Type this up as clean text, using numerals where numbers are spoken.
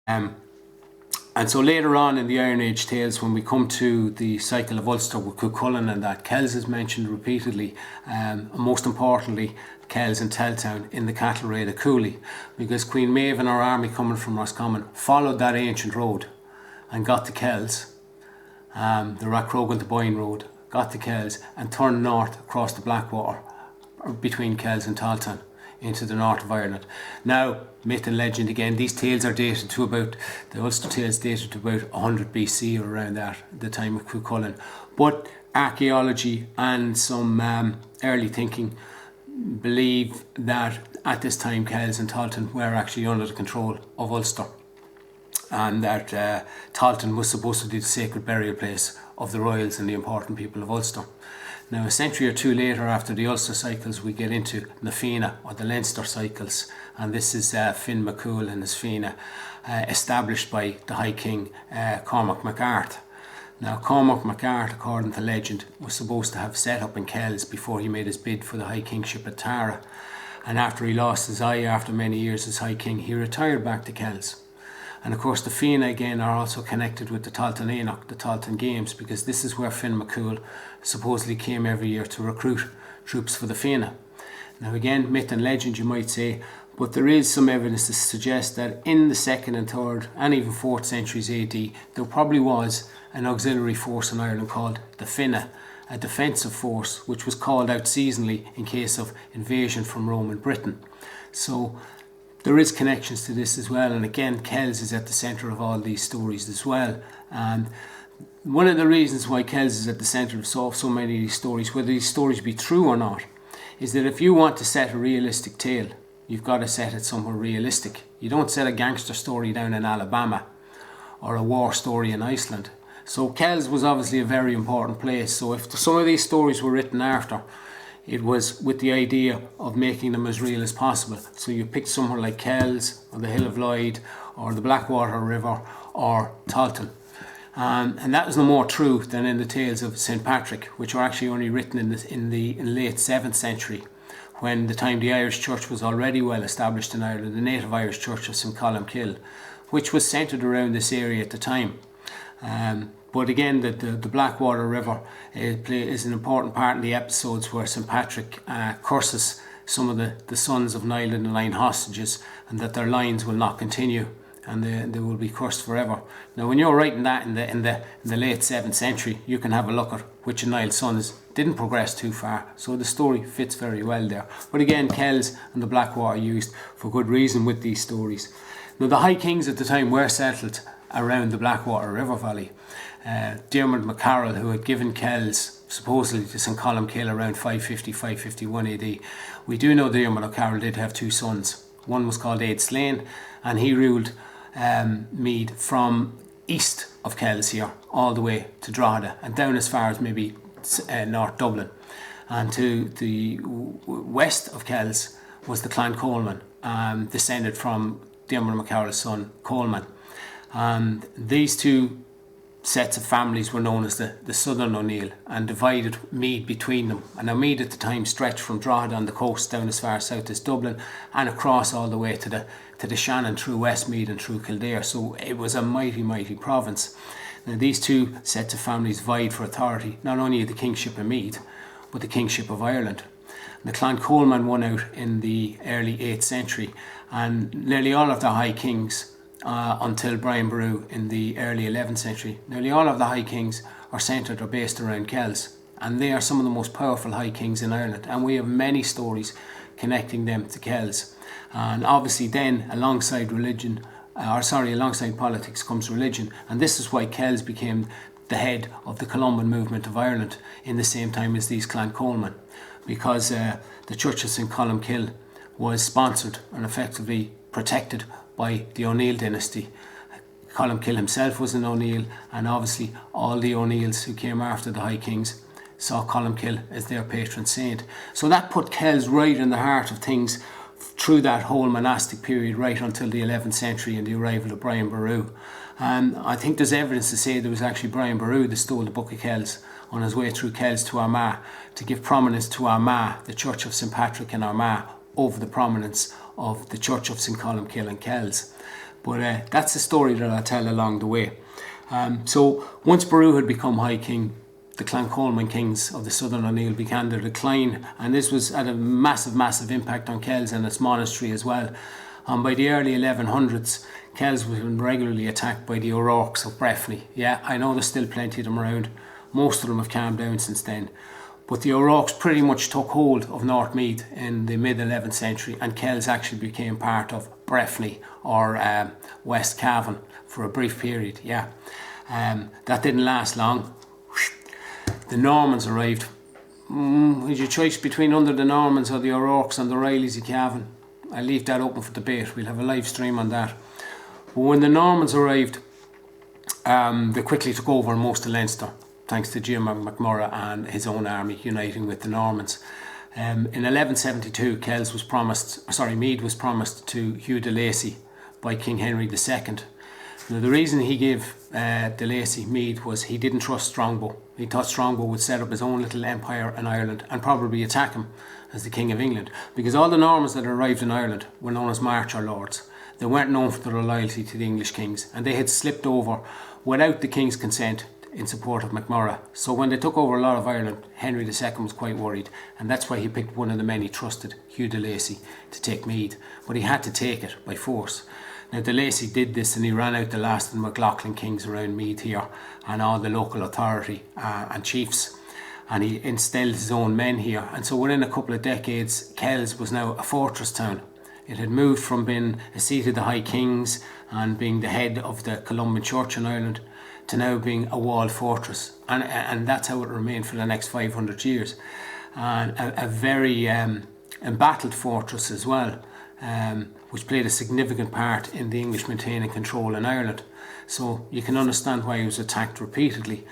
And so later on in the Iron Age tales, when we come to the cycle of Ulster with Cuchulainn and that, Kells is mentioned repeatedly, most importantly Kells and Teltown in the cattle raid of Cooley, because Queen Maeve and her army coming from Roscommon followed that ancient road and got to Kells, the Rathcrogan to Boyne road, got to Kells and turned north across the Blackwater between Kells and Teltown into the north of Ireland. Now, myth and legend again, these tales are dated to about, the Ulster tales dated to about 100 BC or around that, the time of Cuchulainn. But archaeology and some early thinking believe that at this time Kells and Teltown were actually under the control of Ulster, and that Teltown was supposed to be the sacred burial place of the royals and the important people of Ulster. Now, a century or two later, after the Ulster cycles, we get into the Fianna or the Leinster cycles, and this is Finn MacCool and his Fianna, established by the High King Cormac MacArt. Now, Cormac MacArt, according to legend, was supposed to have set up in Kells before he made his bid for the High Kingship at Tara, and after he lost his eye after many years as High King, he retired back to Kells. And of course the Fianna again are also connected with the Tailteann Éineacht, the Tailteann Games, because this is where Finn MacCool supposedly came every year to recruit troops for the Fianna. Now again, myth and legend you might say, but there is some evidence to suggest that in the 2nd and 3rd and even 4th centuries AD, there probably was an auxiliary force in Ireland called the Fianna, a defensive force which was called out seasonally in case of invasion from Roman Britain. So there is connections to this as well, and again Kells is at the centre of all these stories as well. And one of the reasons why Kells is at the centre of so many of these stories, whether these stories be true or not, is that if you want to set a realistic tale, you've got to set it somewhere realistic. You don't set a gangster story down in Alabama or a war story in Iceland. So Kells was obviously a very important place. So if some of these stories were written after, it was with the idea of making them as real as possible. So you pick somewhere like Kells or the Hill of Lloyd or the Blackwater River or Teltown. And that was no more true than in the tales of St. Patrick, which were actually only written in the late 7th century, when the time the Irish Church was already well established in Ireland, the native Irish Church of St. Columkill, which was centred around this area at the time. But again, the Blackwater River is an important part in the episodes where St. Patrick curses some of the sons of Niall and the 9 hostages, and that their lines will not continue and they will be cursed forever. Now, when you're writing that in the late 7th century, you can have a look at which of Niall's sons didn't progress too far. So the story fits very well there. But again, Kells and the Blackwater are used for good reason with these stories. Now, the High Kings at the time were settled around the Blackwater River Valley. Diarmuid MacCarroll, who had given Kells supposedly to St. Columkill around 550-551 AD. We do know Diarmuid MacCarroll did have 2 sons. One was called Aed Slane, and he ruled Meath from east of Kells here all the way to Drogheda and down as far as maybe North Dublin. And to the west of Kells was the Clan Coleman, descended from Diarmuid MacCarroll's son Coleman. And these 2 sets of families were known as the Southern O'Neill, and divided Meath between them. And now Meath at the time stretched from Drogheda on the coast down as far south as Dublin and across all the way to the Shannon through Westmeath and through Kildare. So it was a mighty province. Now these 2 sets of families vied for authority, not only of the kingship of Meath, but the kingship of Ireland. The Clan Coleman won out in the early 8th century, and nearly all of the High Kings until Brian Boru in the early 11th century. Nearly all of the High Kings are centred or based around Kells, and they are some of the most powerful High Kings in Ireland, and we have many stories connecting them to Kells. And obviously then alongside politics comes religion, and this is why Kells became the head of the Columban movement of Ireland in the same time as these Clan Coleman, because the Church of St. Columkill was sponsored and effectively protected by the O'Neill dynasty. Columkill himself was an O'Neill, and obviously all the O'Neills who came after the High Kings saw Columkill as their patron saint. So that put Kells right in the heart of things through that whole monastic period right until the 11th century and the arrival of Brian Boru. And I think there's evidence to say there was actually Brian Boru that stole the Book of Kells on his way through Kells to Armagh to give prominence to Armagh, the Church of St. Patrick in Armagh, over the prominence of the Church of St. Columkill and Kells. But that's the story that I'll tell along the way. So once Baru had become High King, the Clan Coleman kings of the Southern O'Neill began their decline, and this was at a massive impact on Kells and its monastery as well. And by the early 1100s, Kells was regularly attacked by the O'Rourkes of Breffni. Yeah, I know there's still plenty of them around. Most of them have calmed down since then. But the O'Rourkes pretty much took hold of North Meath in the mid-11th century, and Kells actually became part of Breffni, or West Cavan, for a brief period. Yeah, that didn't last long. The Normans arrived. Had your choice between under the Normans or the O'Rourkes and the Rileys of Cavan? I'll leave that open for debate. We'll have a live stream on that. But when the Normans arrived, they quickly took over most of Leinster, thanks to Jim MacMurrough and his own army uniting with the Normans. In 1172, Meath was promised to Hugh de Lacy by King Henry II. Now, the reason he gave de Lacy Meath was he didn't trust Strongbow. He thought Strongbow would set up his own little empire in Ireland and probably attack him as the King of England, because all the Normans that arrived in Ireland were known as Marcher Lords. They weren't known for their loyalty to the English kings, and they had slipped over without the king's consent in support of MacMurrough. So when they took over a lot of Ireland, Henry II was quite worried, and that's why he picked one of the men he trusted, Hugh de Lacy, to take Meath. But he had to take it by force. Now, de Lacy did this, and he ran out the last of the MacLachlan kings around Meath here and all the local authority and chiefs, and he instilled his own men here. And so within a couple of decades, Kells was now a fortress town. It had moved from being a seat of the High Kings and being the head of the Columban Church in Ireland to now being a walled fortress, and that's how it remained for the next 500 years, and a very embattled fortress as well, which played a significant part in the English maintaining control in Ireland. So you can understand why he was attacked repeatedly.